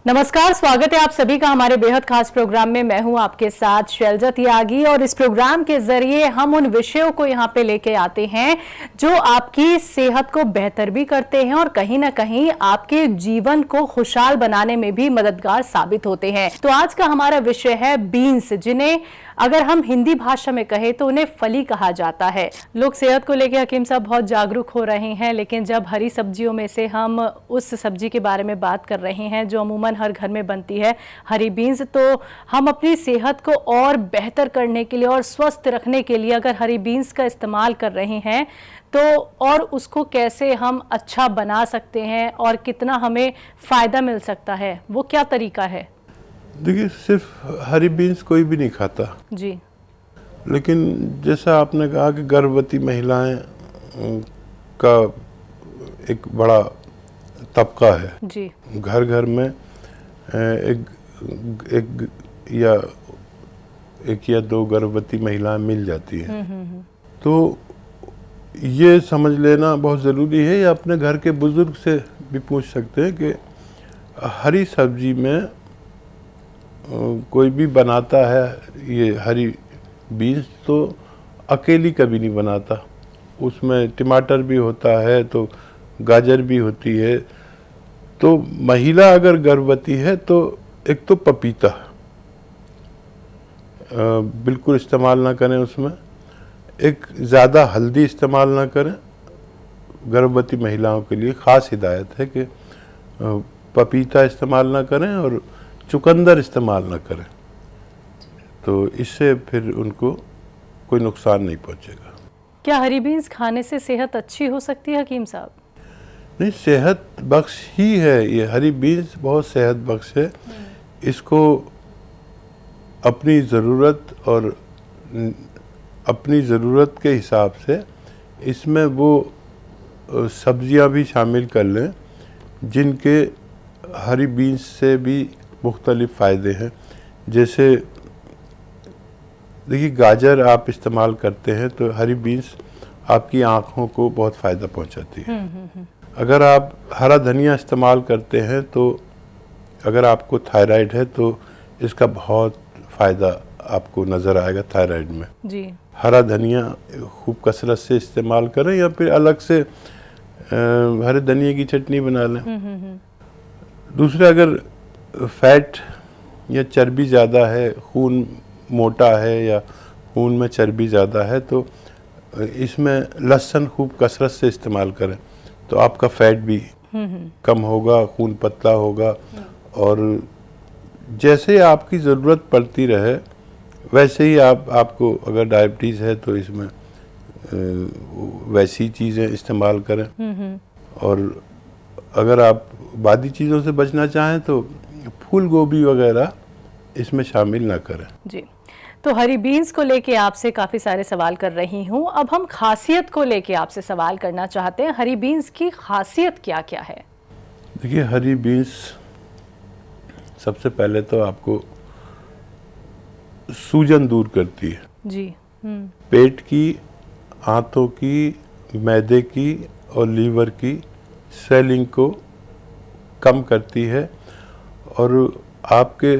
नमस्कार, स्वागत है आप सभी का हमारे बेहद खास प्रोग्राम में। मैं हूं आपके साथ शैलजा त्यागी और इस प्रोग्राम के जरिए हम उन विषयों को यहां पे लेके आते हैं जो आपकी सेहत को बेहतर भी करते हैं और कहीं ना कहीं आपके जीवन को खुशहाल बनाने में भी मददगार साबित होते हैं। तो आज का हमारा विषय है बीन्स, जिन्हें अगर हम हिंदी भाषा में कहें तो उन्हें फली कहा जाता है। लोग सेहत को लेकर हकीम साहब बहुत जागरूक हो रहे हैं, लेकिन जब हरी सब्जियों में से हम उस सब्जी के बारे में बात कर रहे हैं जो अमूमन हर घर में बनती है, हरी बीन्स, तो हम अपनी सेहत को और बेहतर करने के लिए और स्वस्थ रखने के लिए अगर हरी बीन्स का इस्तेमाल कर रहे हैं तो और उसको कैसे हम अच्छा बना सकते हैं और कितना हमें फ़ायदा मिल सकता है, वो क्या तरीका है? देखिए, सिर्फ हरी बीन्स कोई भी नहीं खाता जी, लेकिन जैसा आपने कहा कि गर्भवती महिलाएं का एक बड़ा तबका है जी, घर घर में, एक या दो गर्भवती महिलाएं मिल जाती हैं। तो ये समझ लेना बहुत ज़रूरी है, या अपने घर के बुजुर्ग से भी पूछ सकते हैं कि हरी सब्जी में कोई भी बनाता है ये हरी बीन्स तो अकेली कभी नहीं बनाता, उसमें टमाटर भी होता है तो गाजर भी होती है। तो महिला अगर गर्भवती है तो एक तो पपीता बिल्कुल इस्तेमाल ना करें, उसमें एक ज़्यादा हल्दी इस्तेमाल ना करें। गर्भवती महिलाओं के लिए ख़ास हिदायत है कि पपीता इस्तेमाल ना करें और चुकंदर इस्तेमाल ना करें, तो इससे फिर उनको कोई नुकसान नहीं पहुंचेगा। क्या हरी बीन्स खाने से सेहत अच्छी हो सकती है हकीम साहब? नहीं, सेहत बख्श ही है ये हरी बीन्स, बहुत सेहत बख्श है। इसको अपनी ज़रूरत और अपनी ज़रूरत के हिसाब से इसमें वो सब्जियां भी शामिल कर लें जिनके हरी बीन्स से भी मुख्तलिफ फ़ायदे हैं। जैसे देखिए, गाजर आप इस्तेमाल करते हैं तो हरी बीन्स आपकी आँखों को बहुत फ़ायदा पहुंचाती है। अगर आप हरा धनिया इस्तेमाल करते हैं तो अगर आपको थायराइड है तो इसका बहुत फ़ायदा आपको नज़र आएगा थायराइड में। जी, हरा धनिया खूब कसरत से इस्तेमाल करें या फिर अलग से हरे धनिया की चटनी बना लें। दूसरा, अगर फैट या चर्बी ज़्यादा है, खून मोटा है या खून में चर्बी ज़्यादा है, तो इसमें लहसुन खूब कसरत से इस्तेमाल करें तो आपका फैट भी कम होगा, खून पतला होगा। और जैसे आपकी ज़रूरत पड़ती रहे वैसे ही आपको अगर डायबिटीज़ है तो इसमें वैसी चीज़ें इस्तेमाल करें। और अगर आप बादी चीज़ों से बचना चाहें तो फूल गोभी वगैरह इसमें शामिल ना करें। जी। तो हरी बीन्स को लेके आपसे काफ़ी सारे सवाल कर रही हूँ। अब हम खासियत को लेके आपसे सवाल करना चाहते हैं। हरी बीन्स की खासियत क्या क्या है? देखिए, हरी बीन्स सबसे पहले तो आपको सूजन दूर करती है। जी, पेट की, आंतों की, मैदे की और लीवर की स्वेलिंग को कम करती है और आपके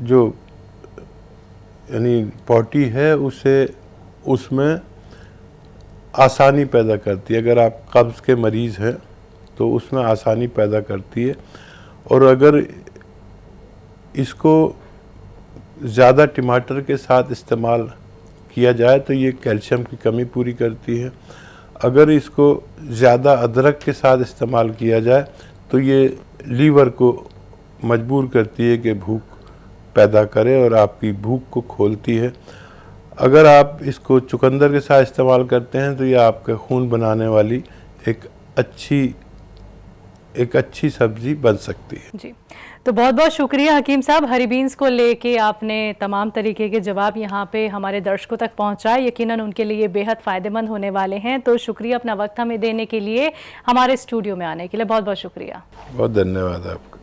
जो यानी पॉटी है उसे उसमें आसानी पैदा करती है। अगर आप कब्ज़ के मरीज़ हैं तो उसमें आसानी पैदा करती है। और अगर इसको ज़्यादा टमाटर के साथ इस्तेमाल किया जाए तो ये कैल्शियम की कमी पूरी करती है। अगर इसको ज़्यादा अदरक के साथ इस्तेमाल किया जाए तो ये लीवर को मजबूर करती है कि भूख पैदा करे और आपकी भूख को खोलती है। अगर आप इसको चुकंदर के साथ इस्तेमाल करते हैं तो ये आपके खून बनाने वाली एक अच्छी सब्जी बन सकती है। जी, तो बहुत बहुत शुक्रिया हकीम साहब। हरी बीन्स को लेके आपने तमाम तरीके के जवाब यहाँ पे हमारे दर्शकों तक पहुँचाए, यकीनन उनके लिए बेहद फ़ायदेमंद होने वाले हैं। तो शुक्रिया अपना वक्त हमें देने के लिए, हमारे स्टूडियो में आने के लिए बहुत बहुत शुक्रिया। बहुत धन्यवाद आपका।